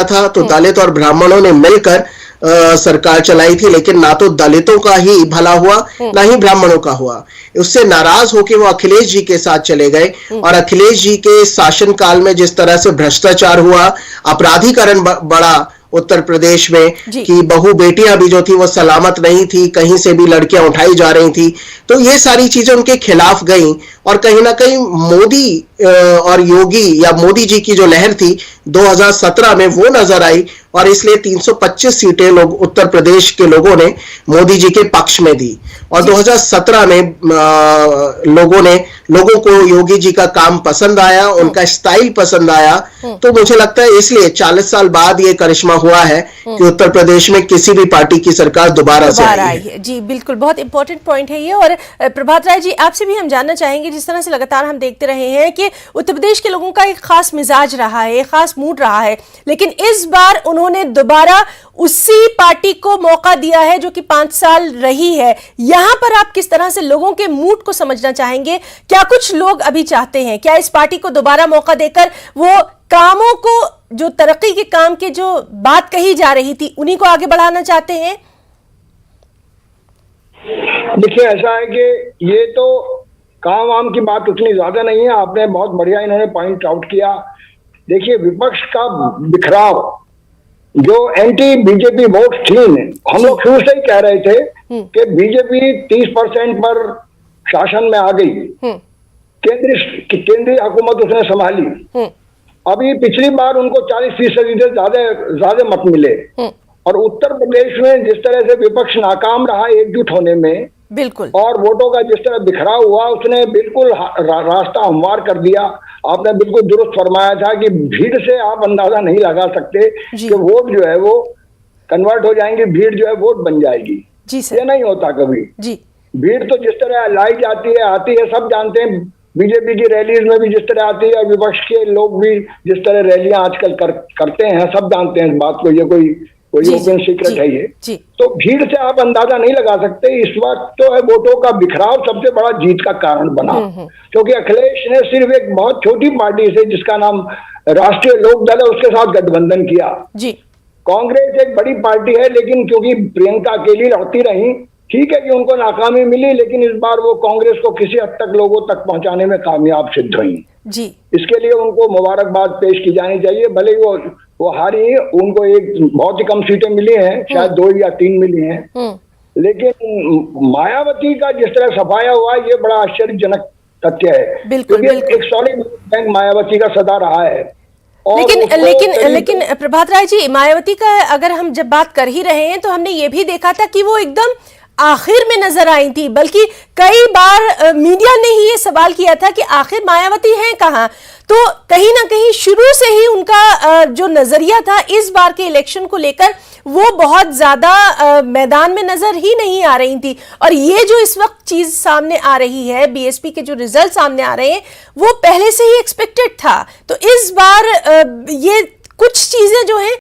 था तो दलित और ब्राह्मणों ने मिलकर सरकार चलाई थी, लेकिन ना तो दलितों का ही भला हुआ ना ही ब्राह्मणों का हुआ। उससे नाराज होकर वो अखिलेश जी के साथ चले गए और अखिलेश जी के शासनकाल में जिस तरह से भ्रष्टाचार हुआ, अपराधीकरण बढ़ा उत्तर प्रदेश में कि बहू बेटियां भी जो थी वो सलामत नहीं थी, कहीं से भी लड़कियां उठाई जा रही थी, तो ये सारी चीजें उनके खिलाफ गई और कहीं ना कहीं मोदी और योगी या मोदी जी की जो लहर थी 2017 में वो नजर आई और इसलिए 325 सीटें लोग उत्तर प्रदेश के लोगों ने मोदी जी के पक्ष में दी और 2017 में लोगों को योगी जी का काम पसंद आया, उनका स्टाइल पसंद आया। तो मुझे लगता है इसलिए 40 साल बाद ये करिश्मा हुआ है कि उत्तर प्रदेश में किसी भी पार्टी की सरकार दोबारा से आई है। जी बिल्कुल, बहुत इंपॉर्टेंट पॉइंट है ये। और प्रभात राय जी, आपसे भी हम जानना चाहेंगे, जिस तरह से लगातार हम देखते रहे हैं कि उत्तर प्रदेश के लोगों का एक खास मिजाज रहा है, एक खास मूड रहा है, लेकिन इस बार उन्होंने दोबारा उसी पार्टी को मौका दिया है जो कि 5 साल रही है। यहां पर आप किस तरह से लोगों के मूड को समझना चाहेंगे? क्या कुछ लोग अभी चाहते हैं, क्या इस पार्टी को दोबारा मौका देकर वो कामों को, जो तरक्की के काम के जो बात कही जा रही थी, उन्हीं को आगे बढ़ाना चाहते हैं? देखिए, ऐसा है कि ये तो काम वाम की बात उतनी ज्यादा नहीं है। आपने बहुत बढ़िया इन्होंने पॉइंट आउट किया। देखिए, विपक्ष का बिखराव, जो एंटी बीजेपी वोट थी, हम लोग शुरू से ही कह रहे थे कि बीजेपी 30% पर शासन में आ गई, केंद्रीय हुकूमत उसने संभाली। अभी पिछली बार उनको 40% से ज्यादा मत मिले और उत्तर प्रदेश में जिस तरह से विपक्ष नाकाम रहा एकजुट होने में, बिल्कुल, और वोटों का जिस तरह बिखराव हुआ, उसने बिल्कुल रास्ता हमवार कर दिया। आपने बिल्कुल दुरुस्त फरमाया था कि भीड़ से आप अंदाजा नहीं लगा सकते कि वोट जो है वो कन्वर्ट हो जाएंगे, भीड़ जो है वोट बन जाएगी। जी सर, ये नहीं होता कभी। जी, भीड़ तो जिस तरह लाई जाती है, सब जानते हैं। बीजेपी की रैलीज में भी जिस तरह आती है और विपक्ष के लोग भी जिस तरह रैलियां आजकल करते हैं, सब जानते हैं इस बात को। ये कोई ओपन सीक्रेट है ये। तो भीड़ से आप अंदाजा नहीं लगा सकते। इस वक्त तो है वोटों का बिखराव सबसे बड़ा जीत का कारण बना, क्योंकि अखिलेश ने सिर्फ एक बहुत छोटी पार्टी से, जिसका नाम राष्ट्रीय लोक दल है, उसके साथ गठबंधन किया। कांग्रेस एक बड़ी पार्टी है, लेकिन क्योंकि प्रियंका अकेली लड़ती रही, ठीक है कि उनको नाकामी मिली, लेकिन इस बार वो कांग्रेस को किसी हद तक लोगों तक पहुंचाने में कामयाब सिद्ध हुई। इसके लिए उनको मुबारकबाद पेश की जानी चाहिए। भले वो हारी, उनको एक बहुत ही कम सीटें मिली हैं, शायद 2 या 3 मिली हैं, लेकिन मायावती का जिस तरह सफाया हुआ, ये बड़ा आश्चर्यजनक तथ्य है। बिल्कुल, एक सॉलिड बैंक मायावती का सदा रहा है। लेकिन प्रभात राय जी, मायावती का अगर हम जब बात कर ही रहे हैं, तो हमने ये भी देखा था कि वो एकदम आखिर में नजर आई थी, बल्कि कई बार मीडिया ने ही ये सवाल किया था कि आखिर मायावती हैं कहां। तो कहीं ना कहीं शुरू से ही उनका जो नजरिया था इस बार के इलेक्शन को लेकर, वो बहुत ज्यादा मैदान में नजर ही नहीं आ रही थी। और ये जो इस वक्त चीज सामने आ रही है, बीएसपी के जो रिजल्ट सामने आ रहे हैं, वो पहले से ही एक्सपेक्टेड था। तो इस बार ये कुछ चीजें जो हैं